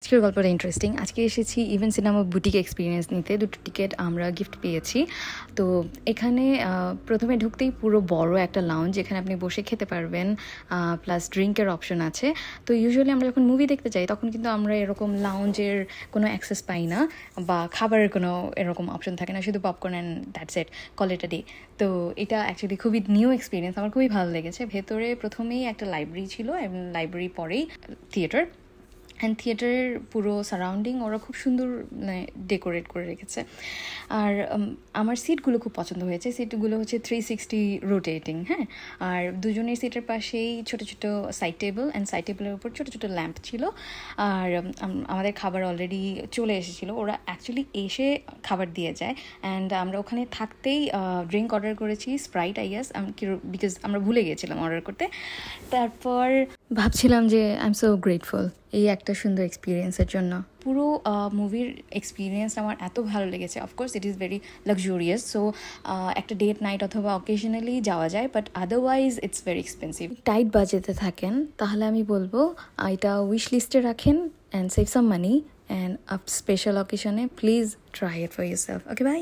আজকের গল্পটা ইন্টারেস্টিং। আজকে এসেছি ইভেন সিনেমা বুটিক এক্সপিরিয়েন্স নিতে। দুটো টিকিট আমরা গিফট পেয়েছি। তো এখানে প্রথমে ঢুকতেই পুরো বড় একটা লাউঞ্জ, যেখানে আপনি বসে খেতে পারবেন, প্লাস ড্রিঙ্কের অপশন আছে। তো ইউজুয়ালি আমরা যখন মুভি দেখতে যাই তখন কিন্তু আমরা এরকম লাউঞ্জের কোনো অ্যাক্সেস পাই না, বা খাবারের কোনো এরকম অপশন থাকে না, শুধু popcorn and that's it, call it a day. তো এটা অ্যাকচুয়ালি খুবই নিউ এক্সপিরিয়েন্স, আমার খুবই ভালো লেগেছে। ভেতরে প্রথমেই একটা লাইব্রেরি ছিল এবং লাইব্রেরি পরেই থিয়েটার। অ্যান্ড থিয়েটারের পুরো সারাউন্ডিং ওরা খুব সুন্দর ডেকোরেট করে রেখেছে। আর আমার সিটগুলো খুব পছন্দ হয়েছে। সিটগুলো হচ্ছে 360 রোটেটিং, হ্যাঁ। আর দুজনের সিটের পাশেই ছোটো ছোটো সাইড টেবিল, অ্যান্ড সাইড টেবিলের উপর ছোটো ছোটো ল্যাম্প ছিল। আর আমাদের খাবার অলরেডি চলে এসেছিলো, ওরা অ্যাকচুয়ালি এসে খাবার দিয়ে যায়। অ্যান্ড আমরা ওখানে থাকতেই ড্রিঙ্ক অর্ডার করেছি, স্প্রাইট আই গেস, বিকজ আমরা ভুলে গিয়েছিলাম অর্ডার করতে। তারপর ভাবছিলাম যে আই এম সো গ্রেটফুল এই একটা সুন্দর এক্সপিরিয়েন্সের জন্য। পুরো মুভির এক্সপিরিয়েন্স আমার এত ভালো লেগেছে। Of course it is very luxurious, so একটা ডেট নাইট অথবা অকেশনালি যাওয়া যায়, but otherwise it's very expensive. Tight বাজেটে থাকেন তাহলে আমি বলবো এটা উইশ লিস্টে রাখেন and save some money, and special অকেশনে please try it for yourself. Okay, by.